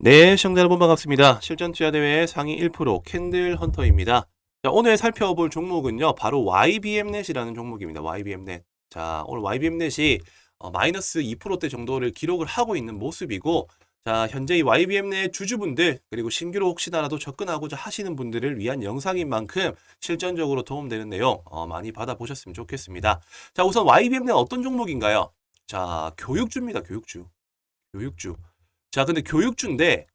네, 시청자 여러분 반갑습니다. 실전 투자 대회 상위 1% 캔들 헌터입니다. 자, 오늘 살펴볼 종목은요, 바로 YBM넷이라는 종목입니다. YBM넷. 자, 오늘 YBM넷이 마이너스 2%대 정도를 기록을 하고 있는 모습이고, 자, 현재 이 YBM넷 주주분들, 그리고 신규로 혹시나라도 접근하고자 하시는 분들을 위한 영상인 만큼 실전적으로 도움되는 내용 많이 받아보셨으면 좋겠습니다. 자, 우선 YBM넷 어떤 종목인가요? 자, 교육주입니다. 교육주. 교육주. 자, 근데 교육주인데,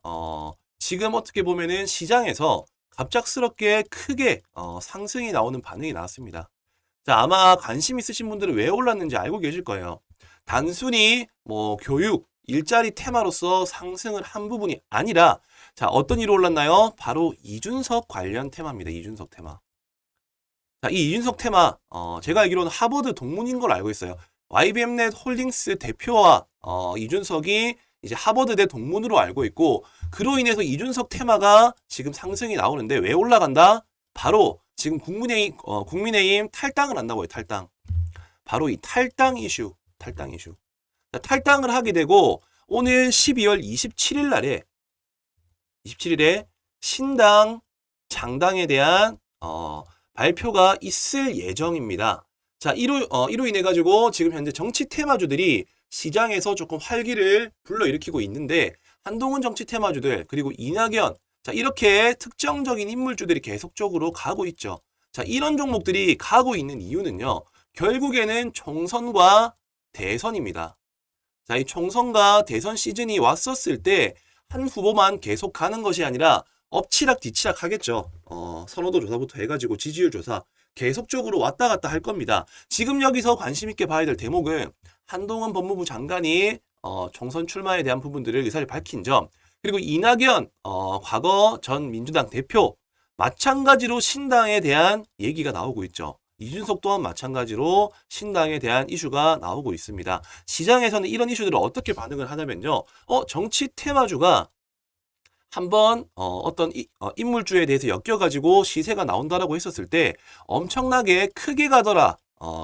지금 어떻게 보면은 시장에서 갑작스럽게 크게 상승이 나오는 반응이 나왔습니다. 자, 아마 관심 있으신 분들은 왜 올랐는지 알고 계실 거예요. 단순히 뭐 교육, 일자리 테마로서 상승을 한 부분이 아니라, 자, 어떤 이로 올랐나요? 바로 이준석 관련 테마입니다. 이준석 테마. 자, 이 이준석 테마, 제가 알기로는 하버드 동문인 걸 알고 있어요. YBM넷 홀딩스 대표와 이준석이 이제 하버드대 동문으로 알고 있고, 그로 인해서 이준석 테마가 지금 상승이 나오는데 왜 올라간다? 바로 지금 국민의힘 탈당을 한다고 해요. 탈당. 바로 이 탈당 이슈. 탈당 이슈. 자, 탈당을 하게 되고 오늘 12월 27일에 신당 장당에 대한 발표가 있을 예정입니다. 자, 이로 인해 가지고 지금 현재 정치 테마주들이 시장에서 조금 활기를 불러일으키고 있는데, 한동훈 정치 테마주들 그리고 이낙연, 자, 이렇게 특정적인 인물주들이 계속적으로 가고 있죠. 자, 이런 종목들이 가고 있는 이유는요, 결국에는 총선과 대선입니다. 자, 이 총선과 대선 시즌이 왔었을 때 한 후보만 계속 가는 것이 아니라 엎치락 뒤치락 하겠죠. 선호도 조사부터 해가지고 지지율 조사 계속적으로 왔다 갔다 할 겁니다. 지금 여기서 관심 있게 봐야 될 대목은 한동훈 법무부 장관이 총선 출마에 대한 부분들을 의사를 밝힌 점, 그리고 이낙연 과거 전 민주당 대표, 마찬가지로 신당에 대한 얘기가 나오고 있죠. 이준석 또한 마찬가지로 신당에 대한 이슈가 나오고 있습니다. 시장에서는 이런 이슈들을 어떻게 반응을 하냐면요, 정치 테마주가 한번 어떤 인물주에 대해서 엮여가지고 시세가 나온다라고 했었을 때 엄청나게 크게 가더라,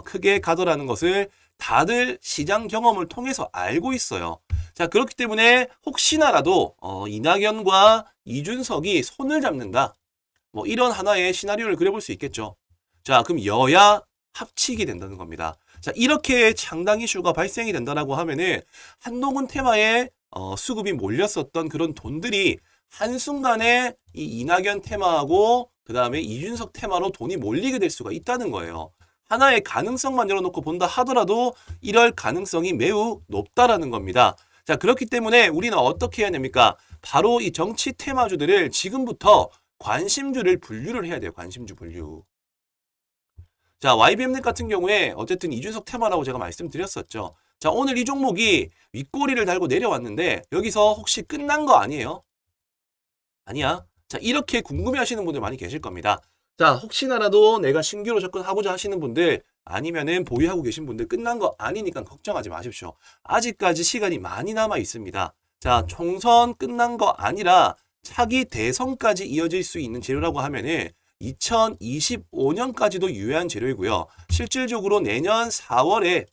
크게 가더라는 것을 다들 시장 경험을 통해서 알고 있어요. 자, 그렇기 때문에 혹시나라도 이낙연과 이준석이 손을 잡는다, 뭐 이런 하나의 시나리오를 그려볼 수 있겠죠. 자, 그럼 여야 합치게 된다는 겁니다. 자, 이렇게 창당 이슈가 발생이 된다라고 하면은 한동훈 테마에 수급이 몰렸었던 그런 돈들이 한순간에 이 이낙연 테마하고 그 다음에 이준석 테마로 돈이 몰리게 될 수가 있다는 거예요. 하나의 가능성만 열어놓고 본다 하더라도 이럴 가능성이 매우 높다라는 겁니다. 자, 그렇기 때문에 우리는 어떻게 해야 됩니까? 바로 이 정치 테마주들을 지금부터 관심주를 분류를 해야 돼요. 관심주 분류. 자, YBM넷 같은 경우에 어쨌든 이준석 테마라고 제가 말씀드렸었죠. 자, 오늘 이 종목이 윗꼬리를 달고 내려왔는데 여기서 혹시 끝난 거 아니에요? 아니야. 자, 이렇게 궁금해 하시는 분들 많이 계실 겁니다. 자, 혹시나라도 내가 신규로 접근하고자 하시는 분들, 아니면은 보유하고 계신 분들 끝난 거 아니니까 걱정하지 마십시오. 아직까지 시간이 많이 남아 있습니다. 자, 총선 끝난 거 아니라 차기 대선까지 이어질 수 있는 재료라고 하면은 2025년까지도 유효한 재료이고요. 실질적으로 내년 4월에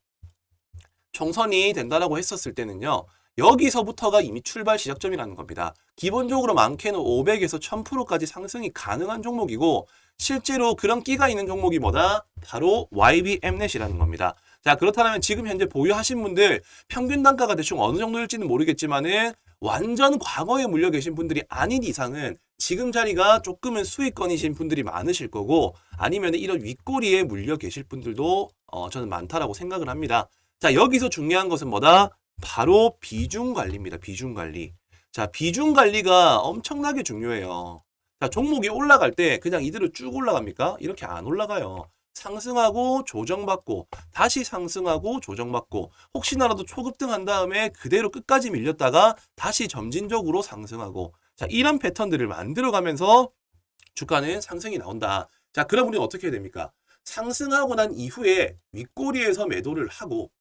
총선이 된다라고 했었을 때는요, 여기서부터가 이미 출발 시작점이라는 겁니다. 기본적으로 많게는 500에서 1000%까지 상승이 가능한 종목이고, 실제로 그런 끼가 있는 종목이 뭐다? 바로 YBM넷이라는 겁니다. 자, 그렇다면 지금 현재 보유하신 분들 평균 단가가 대충 어느 정도일지는 모르겠지만은 완전 과거에 물려 계신 분들이 아닌 이상은 지금 자리가 조금은 수익권이신 분들이 많으실 거고, 아니면 이런 윗꼬리에 물려 계실 분들도 저는 많다라고 생각을 합니다. 자, 여기서 중요한 것은 뭐다? 바로 비중 관리입니다. 비중 관리. 자, 비중 관리가 엄청나게 중요해요. 자, 종목이 올라갈 때 그냥 이대로 쭉 올라갑니까? 이렇게 안 올라가요. 상승하고 조정받고 다시 상승하고 조정받고, 혹시나라도 초급등한 다음에 그대로 끝까지 밀렸다가 다시 점진적으로 상승하고, 자, 이런 패턴들을 만들어가면서 주가는 상승이 나온다. 자, 그럼 우리는 어떻게 해야 됩니까? 상승하고 난 이후에 윗꼬리에서 매도를 하고,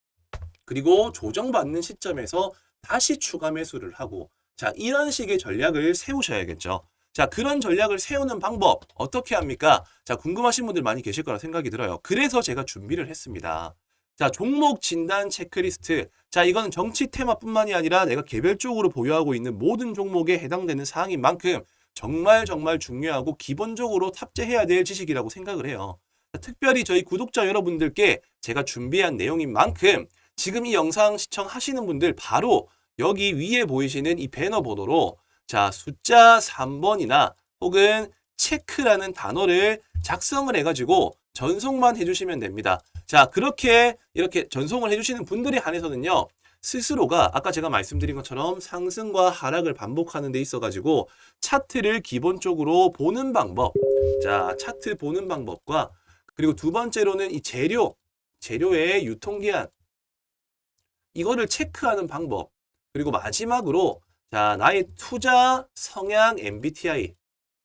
그리고 조정받는 시점에서 다시 추가 매수를 하고, 자, 이런 식의 전략을 세우셔야겠죠. 자, 그런 전략을 세우는 방법 어떻게 합니까? 자, 궁금하신 분들 많이 계실 거라 생각이 들어요. 그래서 제가 준비를 했습니다. 자, 종목 진단 체크리스트. 자, 이거는 정치 테마뿐만이 아니라 내가 개별적으로 보유하고 있는 모든 종목에 해당되는 사항인 만큼 정말 중요하고 기본적으로 탑재해야 될 지식이라고 생각을 해요. 자, 특별히 저희 구독자 여러분들께 제가 준비한 내용인 만큼 지금 이 영상 시청하시는 분들 바로 여기 위에 보이시는 이 배너 번호로 자, 숫자 3번이나 혹은 체크라는 단어를 작성을 해가지고 전송만 해주시면 됩니다. 자, 이렇게 전송을 해주시는 분들에 한해서는요, 스스로가 아까 제가 말씀드린 것처럼 상승과 하락을 반복하는 데 있어가지고 차트를 기본적으로 보는 방법, 자, 차트 보는 방법과 그리고 두 번째로는 이 재료의 유통기한, 이거를 체크하는 방법, 그리고 마지막으로 자, 나의 투자 성향 MBTI.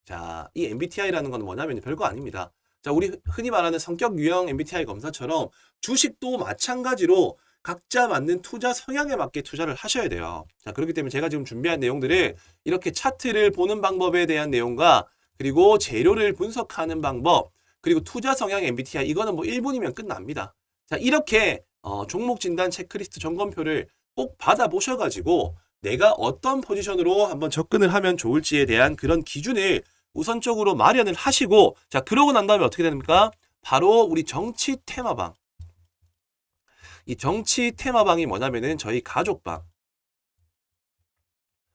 자, 이 MBTI라는 건 뭐냐면 별거 아닙니다. 자, 우리 흔히 말하는 성격 유형 MBTI 검사처럼 주식도 마찬가지로 각자 맞는 투자 성향에 맞게 투자를 하셔야 돼요. 자, 그렇기 때문에 제가 지금 준비한 내용들을 이렇게 차트를 보는 방법에 대한 내용과 그리고 재료를 분석하는 방법, 그리고 투자 성향 MBTI, 이거는 뭐 1분이면 끝납니다. 자, 이렇게 종목 진단 체크리스트 점검표를 꼭 받아보셔가지고 내가 어떤 포지션으로 한번 접근을 하면 좋을지에 대한 그런 기준을 우선적으로 마련을 하시고, 자, 그러고 난 다음에 어떻게 됩니까? 바로 우리 정치 테마방. 이 정치 테마방이 뭐냐면은 저희 가족방,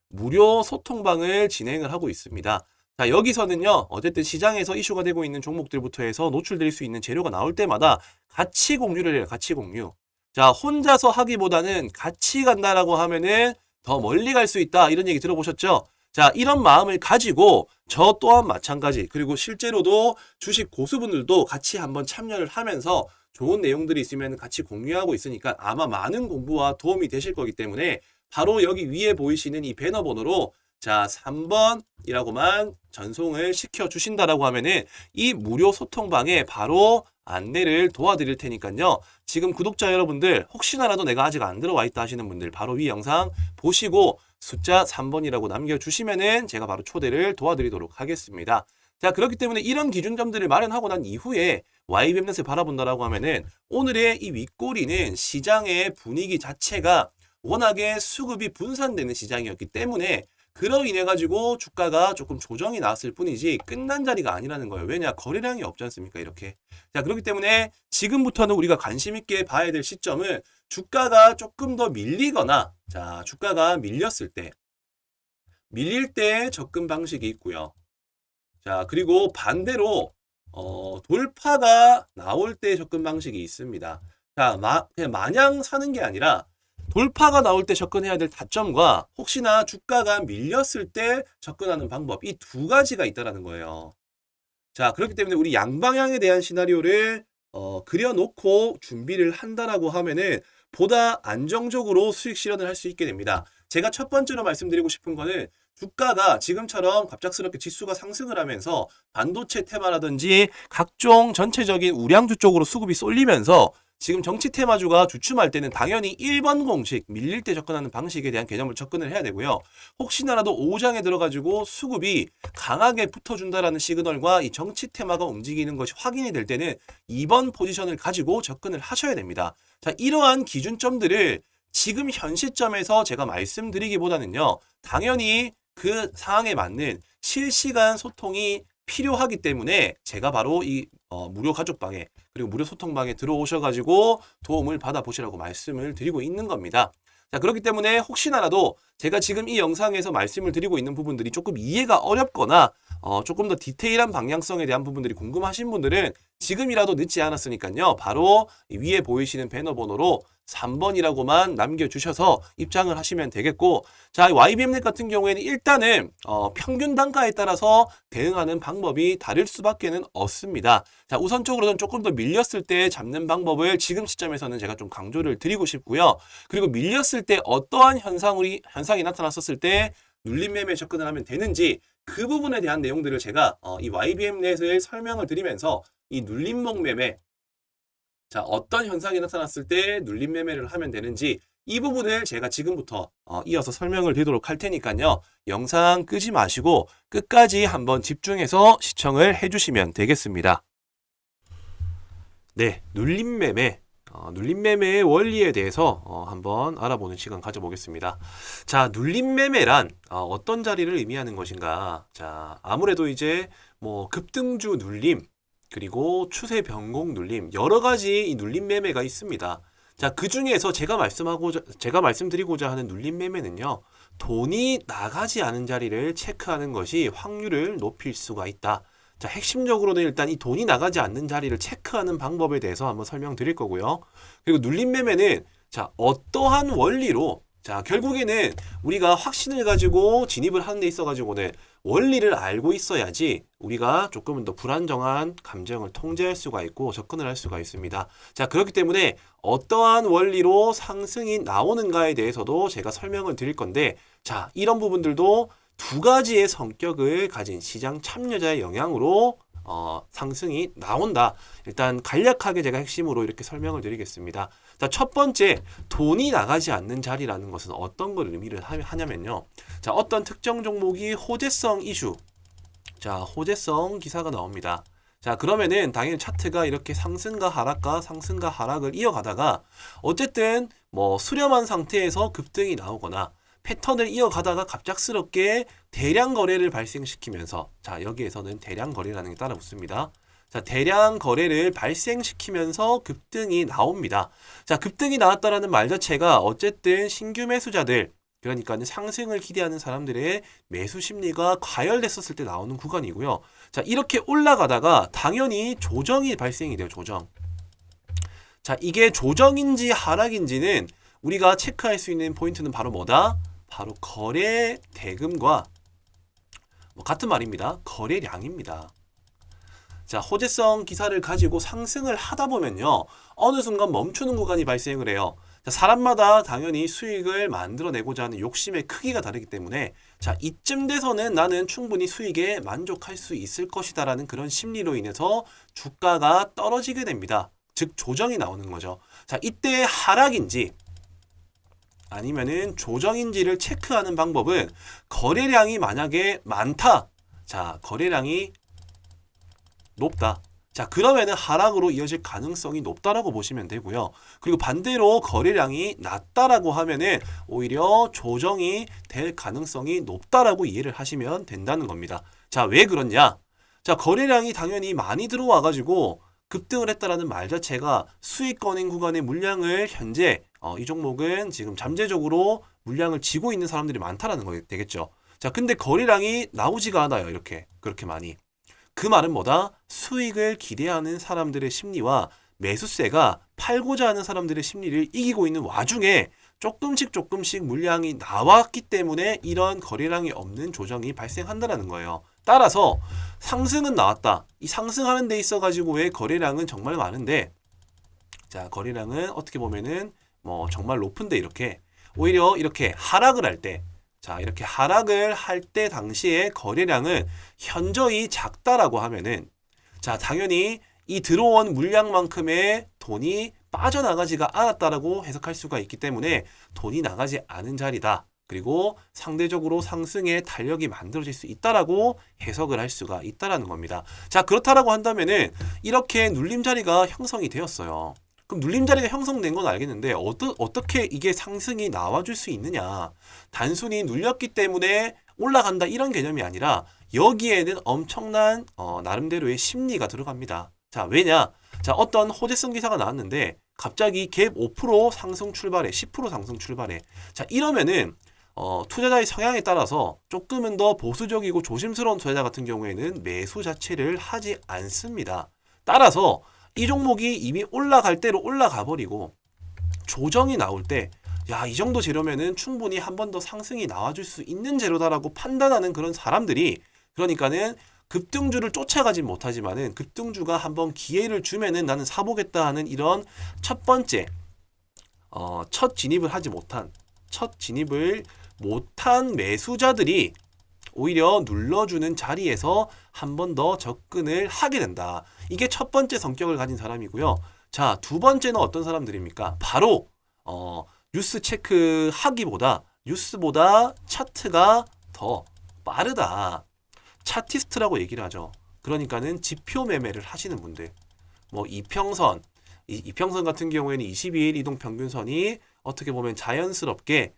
무료 소통방을 진행을 하고 있습니다. 자, 여기서는요, 어쨌든 시장에서 이슈가 되고 있는 종목들부터 해서 노출될 수 있는 재료가 나올 때마다 같이 공유를 해요, 같이 공유. 자, 혼자서 하기보다는 같이 간다라고 하면은 더 멀리 갈 수 있다, 이런 얘기 들어보셨죠? 자, 이런 마음을 가지고 저 또한 마찬가지, 그리고 실제로도 주식 고수분들도 같이 한번 참여를 하면서 좋은 내용들이 있으면 같이 공유하고 있으니까 아마 많은 공부와 도움이 되실 거기 때문에 바로 여기 위에 보이시는 이 배너 번호로 자, 3번이라고만 전송을 시켜주신다라고 하면은 이 무료 소통방에 바로 안내를 도와드릴 테니까요. 지금 구독자 여러분들 혹시나라도 내가 아직 안 들어와 있다 하시는 분들 바로 위 영상 보시고 숫자 3번이라고 남겨주시면은 제가 바로 초대를 도와드리도록 하겠습니다. 자, 그렇기 때문에 이런 기준점들을 마련하고 난 이후에 YBM넷을 바라본다라고 하면은 오늘의 이 윗꼬리는 시장의 분위기 자체가 워낙에 수급이 분산되는 시장이었기 때문에 그로 인해 가지고 주가가 조금 조정이 나왔을 뿐이지 끝난 자리가 아니라는 거예요. 왜냐? 거래량이 없지 않습니까? 이렇게. 자, 그렇기 때문에 지금부터는 우리가 관심 있게 봐야 될 시점은 주가가 조금 더 밀리거나, 자, 주가가 밀렸을 때, 밀릴 때 접근 방식이 있고요. 자, 그리고 반대로 돌파가 나올 때 접근 방식이 있습니다. 자, 그냥 마냥 사는 게 아니라 돌파가 나올 때 접근해야 될 타점과 혹시나 주가가 밀렸을 때 접근하는 방법, 이 두 가지가 있다는 거예요. 자, 그렇기 때문에 우리 양방향에 대한 시나리오를 그려놓고 준비를 한다라고 하면은 보다 안정적으로 수익 실현을 할 수 있게 됩니다. 제가 첫 번째로 말씀드리고 싶은 거는 주가가 지금처럼 갑작스럽게 지수가 상승을 하면서 반도체 테마라든지 각종 전체적인 우량주 쪽으로 수급이 쏠리면서 지금 정치 테마주가 주춤할 때는 당연히 1번 공식, 밀릴 때 접근하는 방식에 대한 개념을 접근을 해야 되고요. 혹시나라도 5장에 들어가지고 수급이 강하게 붙어준다라는 시그널과 이 정치 테마가 움직이는 것이 확인이 될 때는 2번 포지션을 가지고 접근을 하셔야 됩니다. 자, 이러한 기준점들을 지금 현 시점에서 제가 말씀드리기보다는요, 당연히 그 상황에 맞는 실시간 소통이 필요하기 때문에 제가 바로 이 무료 가족방에 그리고 무료 소통방에 들어오셔가지고 도움을 받아보시라고 말씀을 드리고 있는 겁니다. 자, 그렇기 때문에 혹시나라도 제가 지금 이 영상에서 말씀을 드리고 있는 부분들이 조금 이해가 어렵거나 조금 더 디테일한 방향성에 대한 부분들이 궁금하신 분들은 지금이라도 늦지 않았으니까요. 바로 위에 보이시는 배너 번호로 3번이라고만 남겨주셔서 입장을 하시면 되겠고, 자, YBM넷 같은 경우에는 일단은 평균 단가에 따라서 대응하는 방법이 다를 수밖에는 없습니다. 자, 우선적으로는 조금 더 밀렸을 때 잡는 방법을 지금 시점에서는 제가 좀 강조를 드리고 싶고요. 그리고 밀렸을 때 어떠한 현상이 나타났었을 때 눌림 매매에 접근을 하면 되는지 그 부분에 대한 내용들을 제가 이 YBM넷을 설명을 드리면서 이 눌림목 매매, 자, 어떤 현상이 나타났을 때 눌림 매매를 하면 되는지 이 부분을 제가 지금부터 이어서 설명을 드리도록 할 테니까요. 영상 끄지 마시고 끝까지 한번 집중해서 시청을 해주시면 되겠습니다. 네, 눌림 매매. 눌림매매의 원리에 대해서 한번 알아보는 시간 가져보겠습니다. 자, 눌림매매란 어떤 자리를 의미하는 것인가? 자, 아무래도 이제 뭐 급등주 눌림, 그리고 추세 변곡 눌림, 여러 가지 이 눌림매매가 있습니다. 자, 그 중에서 제가 말씀드리고자 하는 눌림매매는요, 돈이 나가지 않은 자리를 체크하는 것이 확률을 높일 수가 있다. 자, 핵심적으로는 일단 이 돈이 나가지 않는 자리를 체크하는 방법에 대해서 한번 설명드릴 거고요. 그리고 눌림매매는 자, 어떠한 원리로 자, 결국에는 우리가 확신을 가지고 진입을 하는 데 있어 가지고는 원리를 알고 있어야지 우리가 조금은 더 불안정한 감정을 통제할 수가 있고 접근을 할 수가 있습니다. 자, 그렇기 때문에 어떠한 원리로 상승이 나오는가에 대해서도 제가 설명을 드릴 건데, 자, 이런 부분들도 두 가지의 성격을 가진 시장 참여자의 영향으로 상승이 나온다. 일단 간략하게 제가 핵심으로 이렇게 설명을 드리겠습니다. 자, 첫 번째, 돈이 나가지 않는 자리라는 것은 어떤 걸 의미를 하냐면요. 자, 어떤 특정 종목이 호재성 이슈, 자, 호재성 기사가 나옵니다. 자, 그러면은 당연히 차트가 이렇게 상승과 하락을 이어가다가 어쨌든 뭐 수렴한 상태에서 급등이 나오거나 패턴을 이어가다가 갑작스럽게 대량 거래를 발생시키면서, 자, 여기에서는 대량 거래라는 게 따라 붙습니다. 자, 대량 거래를 발생시키면서 급등이 나옵니다. 자, 급등이 나왔다라는 말 자체가 어쨌든 신규 매수자들, 그러니까 상승을 기대하는 사람들의 매수 심리가 과열됐었을 때 나오는 구간이고요. 자, 이렇게 올라가다가 당연히 조정이 발생이 돼요. 조정. 자, 이게 조정인지 하락인지는 우리가 체크할 수 있는 포인트는 바로 뭐다? 바로 거래 대금과 같은 말입니다. 거래량입니다. 자, 호재성 기사를 가지고 상승을 하다 보면요, 어느 순간 멈추는 구간이 발생을 해요. 자, 사람마다 당연히 수익을 만들어내고자 하는 욕심의 크기가 다르기 때문에, 자, 이쯤 돼서는 나는 충분히 수익에 만족할 수 있을 것이다 라는 그런 심리로 인해서 주가가 떨어지게 됩니다. 즉 조정이 나오는 거죠. 자, 이때 하락인지 아니면은 조정인지를 체크하는 방법은 거래량이 만약에 많다. 자, 거래량이 높다. 자, 그러면은 하락으로 이어질 가능성이 높다라고 보시면 되고요. 그리고 반대로 거래량이 낮다라고 하면은 오히려 조정이 될 가능성이 높다라고 이해를 하시면 된다는 겁니다. 자, 왜 그러냐? 자, 거래량이 당연히 많이 들어와 가지고 급등을 했다라는 말 자체가 수익권인 구간의 물량을 현재 이 종목은 지금 잠재적으로 물량을 쥐고 있는 사람들이 많다라는 거 되겠죠. 자, 근데 거래량이 나오지가 않아요. 그렇게 많이. 그 말은 뭐다? 수익을 기대하는 사람들의 심리와 매수세가 팔고자 하는 사람들의 심리를 이기고 있는 와중에 조금씩 물량이 나왔기 때문에 이런 거래량이 없는 조정이 발생한다는 거예요. 따라서 상승은 나왔다. 이 상승하는 데 있어 가지고 왜 거래량은 정말 많은데, 자, 거래량은 어떻게 보면은 뭐 정말 높은데 이렇게 오히려 이렇게 하락을 할 때, 자, 이렇게 하락을 할 때 당시에 거래량은 현저히 작다라고 하면은, 자, 당연히 이 들어온 물량만큼의 돈이 빠져나가지가 않았다라고 해석할 수가 있기 때문에 돈이 나가지 않은 자리다. 그리고 상대적으로 상승의 탄력이 만들어질 수 있다라고 해석을 할 수가 있다라는 겁니다. 자, 그렇다라고 한다면은 이렇게 눌림 자리가 형성이 되었어요. 그럼 눌림 자리가 형성된 건 알겠는데 어떻게 이게 상승이 나와줄 수 있느냐? 단순히 눌렸기 때문에 올라간다 이런 개념이 아니라 여기에는 엄청난 나름대로의 심리가 들어갑니다. 자, 왜냐? 자, 어떤 호재성 기사가 나왔는데 갑자기 갭 5% 상승 출발해, 10% 상승 출발해. 자, 이러면은 투자자의 성향에 따라서 조금은 더 보수적이고 조심스러운 투자자 같은 경우에는 매수 자체를 하지 않습니다. 따라서 이 종목이 이미 올라갈 대로 올라가 버리고 조정이 나올 때, 야, 이 정도 재료면은 충분히 한 번 더 상승이 나와줄 수 있는 재료다라고 판단하는 그런 사람들이, 그러니까는 급등주를 쫓아가진 못하지만은 급등주가 한번 기회를 주면은 나는 사보겠다 하는 이런 첫 번째 첫 진입을 못한 매수자들이 오히려 눌러주는 자리에서 한 번 더 접근을 하게 된다. 이게 첫 번째 성격을 가진 사람이고요. 자, 두 번째는 어떤 사람들입니까? 바로 뉴스 체크하기보다 뉴스보다 차트가 더 빠르다. 차티스트라고 얘기를 하죠. 그러니까는 지표 매매를 하시는 분들, 뭐 이평선, 이 이평선 같은 경우에는 22일 이동 평균선이 어떻게 보면 자연스럽게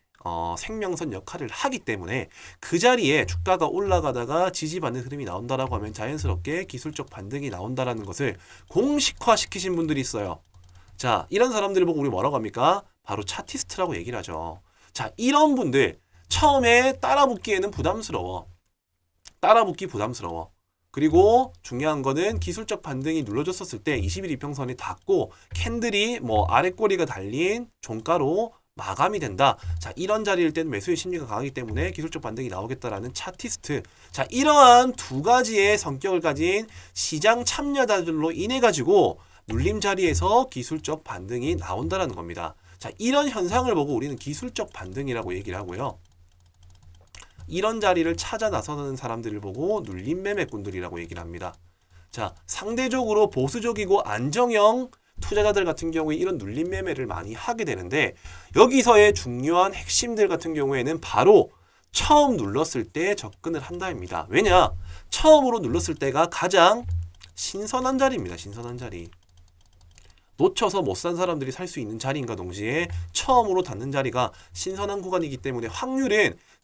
생명선 역할을 하기 때문에 그 자리에 주가가 올라가다가 지지받는 흐름이 나온다라고 하면 자연스럽게 기술적 반등이 나온다라는 것을 공식화시키신 분들이 있어요. 자, 이런 사람들을 보고 우리 뭐라고 합니까? 바로 차티스트라고 얘기를 하죠. 자, 이런 분들 처음에 따라붙기에는 부담스러워. 따라붙기 부담스러워. 그리고 중요한 거는 기술적 반등이 눌러졌었을 때 20일 이평선이 닿고 캔들이 뭐 아랫꼬리가 달린 종가로 마감이 된다. 자, 이런 자리일 때는 매수의 심리가 강하기 때문에 기술적 반등이 나오겠다라는 차티스트. 자, 이러한 두 가지의 성격을 가진 시장 참여자들로 인해 가지고 눌림 자리에서 기술적 반등이 나온다라는 겁니다. 자, 이런 현상을 보고 우리는 기술적 반등이라고 얘기를 하고요. 이런 자리를 찾아 나서는 사람들을 보고 눌림 매매꾼들이라고 얘기를 합니다. 자, 상대적으로 보수적이고 안정형 투자자들 같은 경우에 이런 눌림 매매를 많이 하게 되는데 여기서의 중요한 핵심들 같은 경우에는 바로 처음 눌렀을 때 접근을 한다입니다. 왜냐? 처음으로 눌렀을 때가 가장 신선한 자리입니다. 신선한 자리. 놓쳐서 못 산 사람들이 살 수 있는 자리인가 동시에 처음으로 닿는 자리가 신선한 구간이기 때문에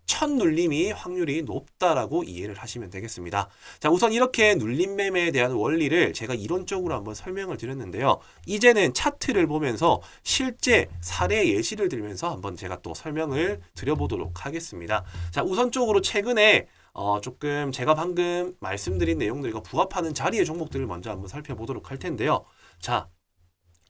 첫 눌림이 확률이 높다라고 이해를 하시면 되겠습니다. 자, 우선 이렇게 눌림 매매에 대한 원리를 제가 이론적으로 한번 설명을 드렸는데요. 이제는 차트를 보면서 실제 사례 예시를 들면서 한번 제가 또 설명을 드려보도록 하겠습니다. 자, 우선적으로 최근에 조금 제가 방금 말씀드린 내용들과 부합하는 자리의 종목들을 먼저 한번 살펴보도록 할 텐데요. 자,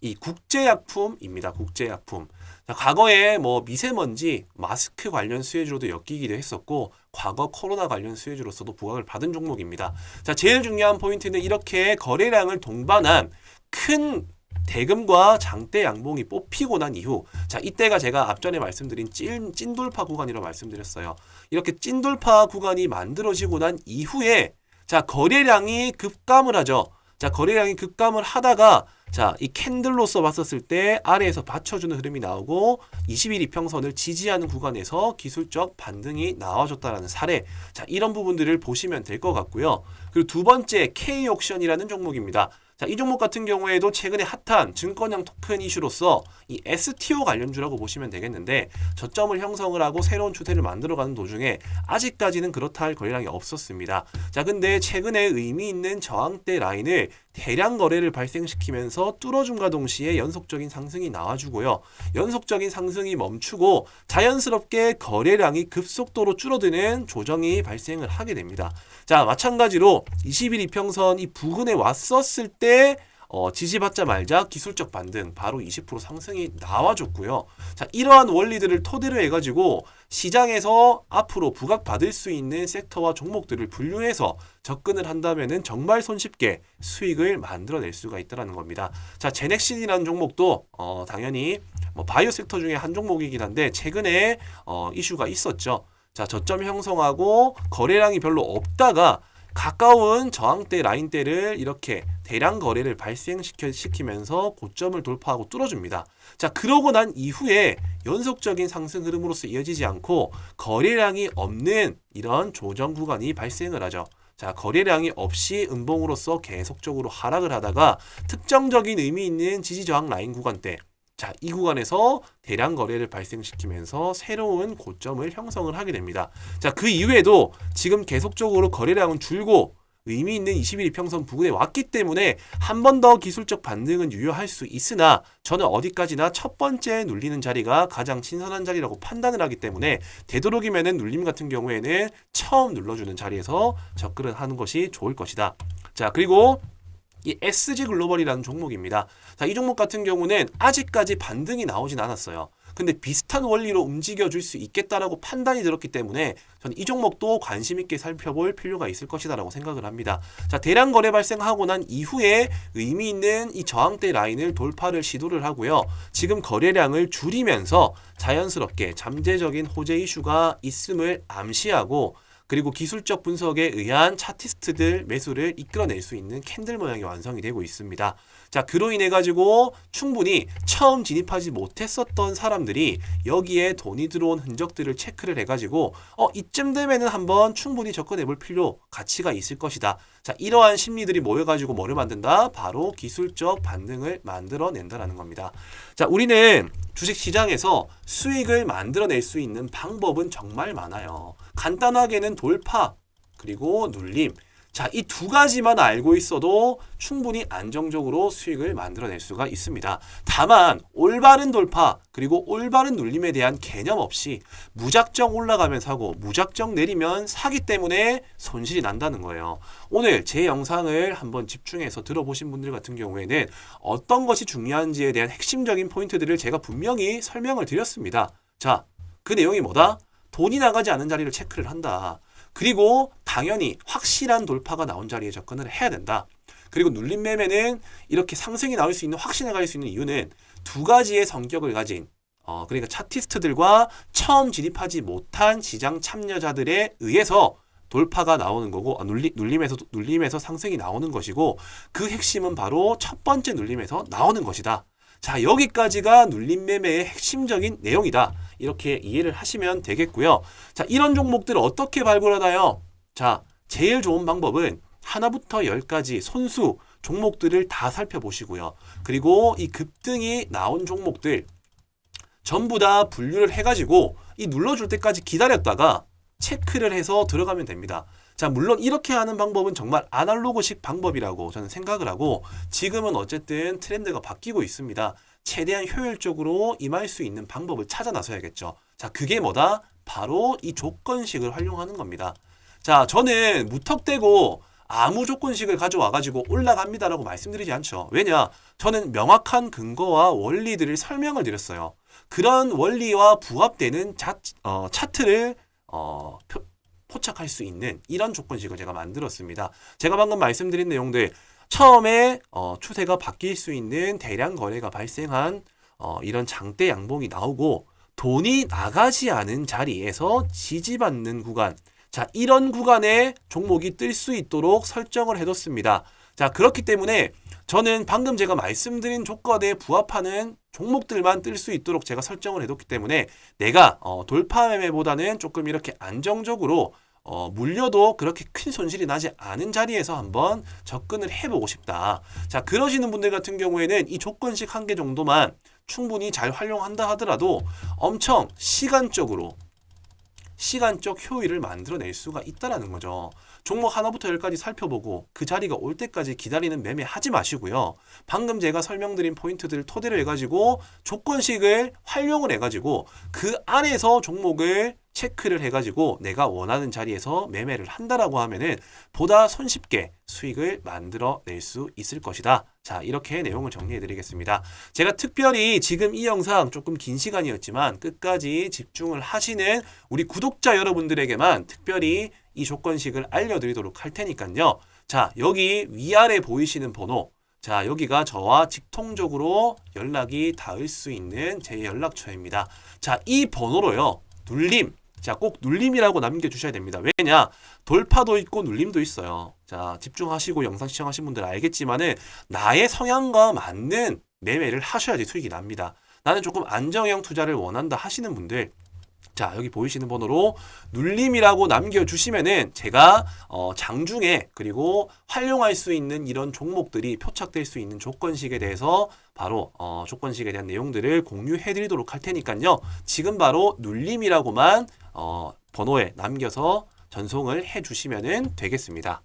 이 국제약품입니다. 국제약품. 자, 과거에 뭐 미세먼지, 마스크 관련 수혜주로도 엮이기도 했었고 과거 코로나 관련 수혜주로서도 부각을 받은 종목입니다. 자, 제일 중요한 포인트는 이렇게 거래량을 동반한 큰 대금과 장대 양봉이 뽑히고 난 이후, 자, 이때가 제가 앞전에 말씀드린 찐돌파 구간이라고 말씀드렸어요. 이렇게 찐돌파 구간이 만들어지고 난 이후에 자, 거래량이 급감을 하죠. 자, 거래량이 급감을 하다가 자, 이 캔들로서 봤었을 때 아래에서 받쳐주는 흐름이 나오고 20일 이평선을 지지하는 구간에서 기술적 반등이 나와줬다라는 사례. 자, 이런 부분들을 보시면 될 것 같고요. 그리고 두 번째 K옥션이라는 종목입니다. 자, 이 종목 같은 경우에도 최근에 핫한 증권형 토큰 이슈로서 이 STO 관련주라고 보시면 되겠는데 저점을 형성을 하고 새로운 추세를 만들어가는 도중에 아직까지는 그렇다 할 거래량이 없었습니다. 자, 근데 최근에 의미 있는 저항대 라인을 대량 거래를 발생시키면서 뚫어줌과 동시에 연속적인 상승이 나와주고요. 연속적인 상승이 멈추고 자연스럽게 거래량이 급속도로 줄어드는 조정이 발생을 하게 됩니다. 자, 마찬가지로 20일 이평선 이 부근에 왔었을 때 지지받자마자 기술적 반등 바로 20% 상승이 나와줬고요. 자, 이러한 원리들을 토대로 해가지고 시장에서 앞으로 부각받을 수 있는 섹터와 종목들을 분류해서 접근을 한다면은 정말 손쉽게 수익을 만들어낼 수가 있다는 겁니다. 자, 제넥신이라는 종목도 당연히 뭐 바이오 섹터 중에 한 종목이긴 한데 최근에 이슈가 있었죠. 자, 저점 형성하고 거래량이 별로 없다가 가까운 저항대 라인대를 이렇게 대량 거래를 발생시키면서 고점을 돌파하고 뚫어줍니다. 자, 그러고 난 이후에 연속적인 상승 흐름으로서 이어지지 않고 거래량이 없는 이런 조정 구간이 발생을 하죠. 자, 거래량이 없이 음봉으로서 계속적으로 하락을 하다가 특정적인 의미 있는 지지저항 라인 구간대, 자, 이 구간에서 대량 거래를 발생시키면서 새로운 고점을 형성을 하게 됩니다. 자, 그 이후에도 지금 계속적으로 거래량은 줄고 의미 있는 21 이평선 부근에 왔기 때문에 한 번 더 기술적 반등은 유효할 수 있으나 저는 어디까지나 첫 번째 눌리는 자리가 가장 신선한 자리라고 판단을 하기 때문에 되도록이면은 눌림 같은 경우에는 처음 눌러주는 자리에서 접근을 하는 것이 좋을 것이다. 자, 그리고 이 SG글로벌이라는 종목입니다. 자, 이 종목 같은 경우는 아직까지 반등이 나오진 않았어요. 근데 비슷한 원리로 움직여줄 수 있겠다라고 판단이 들었기 때문에 저는 이 종목도 관심 있게 살펴볼 필요가 있을 것이다라고 생각을 합니다. 자, 대량 거래 발생하고 난 이후에 의미 있는 이 저항대 라인을 돌파를 시도를 하고요. 지금 거래량을 줄이면서 자연스럽게 잠재적인 호재 이슈가 있음을 암시하고 그리고 기술적 분석에 의한 차티스트들 매수를 이끌어낼 수 있는 캔들 모양이 완성이 되고 있습니다. 자, 그로 인해 가지고 충분히 처음 진입하지 못했었던 사람들이 여기에 돈이 들어온 흔적들을 체크를 해가지고 이쯤 되면은 한번 충분히 접근해 볼 필요, 가치가 있을 것이다. 자, 이러한 심리들이 모여가지고 뭐를 만든다? 바로 기술적 반등을 만들어낸다라는 겁니다. 자, 우리는 주식시장에서 수익을 만들어낼 수 있는 방법은 정말 많아요. 간단하게는 돌파, 그리고 눌림. 자, 이 두 가지만 알고 있어도 충분히 안정적으로 수익을 만들어낼 수가 있습니다. 다만 올바른 돌파 그리고 올바른 눌림에 대한 개념 없이 무작정 올라가면 사고 무작정 내리면 사기 때문에 손실이 난다는 거예요. 오늘 제 영상을 한번 집중해서 들어보신 분들 같은 경우에는 어떤 것이 중요한지에 대한 핵심적인 포인트들을 제가 분명히 설명을 드렸습니다. 자, 그 내용이 뭐다? 돈이 나가지 않은 자리를 체크를 한다. 그리고 당연히 확실한 돌파가 나온 자리에 접근을 해야 된다. 그리고 눌림 매매는 이렇게 상승이 나올 수 있는, 확신에 갈 수 있는 이유는 두 가지의 성격을 가진 그러니까 차티스트들과 처음 진입하지 못한 시장 참여자들에 의해서 돌파가 나오는 거고 눌림에서 상승이 나오는 것이고, 그 핵심은 바로 첫 번째 눌림에서 나오는 것이다. 자, 여기까지가 눌림 매매의 핵심적인 내용이다. 이렇게 이해를 하시면 되겠고요. 자, 이런 종목들을 어떻게 발굴하나요? 자, 제일 좋은 방법은 하나부터 10까지 손수 종목들을 다 살펴보시고요. 그리고 이 급등이 나온 종목들 전부 다 분류를 해가지고 이 눌러줄 때까지 기다렸다가 체크를 해서 들어가면 됩니다. 자, 물론 이렇게 하는 방법은 정말 아날로그식 방법이라고 저는 생각을 하고, 지금은 어쨌든 트렌드가 바뀌고 있습니다. 최대한 효율적으로 임할 수 있는 방법을 찾아 나서야겠죠. 자, 그게 뭐다? 바로 이 조건식을 활용하는 겁니다. 자, 저는 무턱대고 아무 조건식을 가져와가지고 올라갑니다라고 말씀드리지 않죠. 왜냐? 저는 명확한 근거와 원리들을 설명을 드렸어요. 그런 원리와 부합되는 차트를 포착할 수 있는 이런 조건식을 제가 만들었습니다. 제가 방금 말씀드린 내용들, 처음에 추세가 바뀔 수 있는 대량 거래가 발생한 이런 장대 양봉이 나오고 돈이 나가지 않은 자리에서 지지받는 구간, 자, 이런 구간에 종목이 뜰 수 있도록 설정을 해뒀습니다. 자, 그렇기 때문에 저는 방금 제가 말씀드린 조건에 부합하는 종목들만 뜰 수 있도록 제가 설정을 해뒀기 때문에 내가 돌파 매매보다는 조금 이렇게 안정적으로 물려도 그렇게 큰 손실이 나지 않은 자리에서 한번 접근을 해보고 싶다. 자, 그러시는 분들 같은 경우에는 이 조건식 한 개 정도만 충분히 잘 활용한다 하더라도 엄청 시간적 효율을 만들어낼 수가 있다는 거죠. 종목 하나부터 10까지 살펴보고 그 자리가 올 때까지 기다리는 매매 하지 마시고요. 방금 제가 설명드린 포인트들을 토대로 해가지고 조건식을 활용을 해가지고 그 안에서 종목을 체크를 해가지고 내가 원하는 자리에서 매매를 한다라고 하면은 보다 손쉽게 수익을 만들어낼 수 있을 것이다. 자, 이렇게 내용을 정리해 드리겠습니다. 제가 특별히 지금 이 영상 조금 긴 시간이었지만 끝까지 집중을 하시는 우리 구독자 여러분들에게만 특별히 이 조건식을 알려드리도록 할 테니까요. 자, 여기 위아래 보이시는 번호, 자, 여기가 저와 직통적으로 연락이 닿을 수 있는 제 연락처입니다. 자, 이 번호로요, 눌림, 자, 꼭 눌림이라고 남겨주셔야 됩니다. 왜냐? 돌파도 있고 눌림도 있어요. 자, 집중하시고 영상 시청하신 분들 알겠지만은 나의 성향과 맞는 매매를 하셔야지 수익이 납니다. 나는 조금 안정형 투자를 원한다 하시는 분들, 자, 여기 보이시는 번호로 눌림이라고 남겨주시면은 제가 장중에 그리고 활용할 수 있는 이런 종목들이 표착될 수 있는 조건식에 대해서 바로 조건식에 대한 내용들을 공유해 드리도록 할 테니까요. 지금 바로 눌림이라고만 번호에 남겨서 전송을 해 주시면 되겠습니다.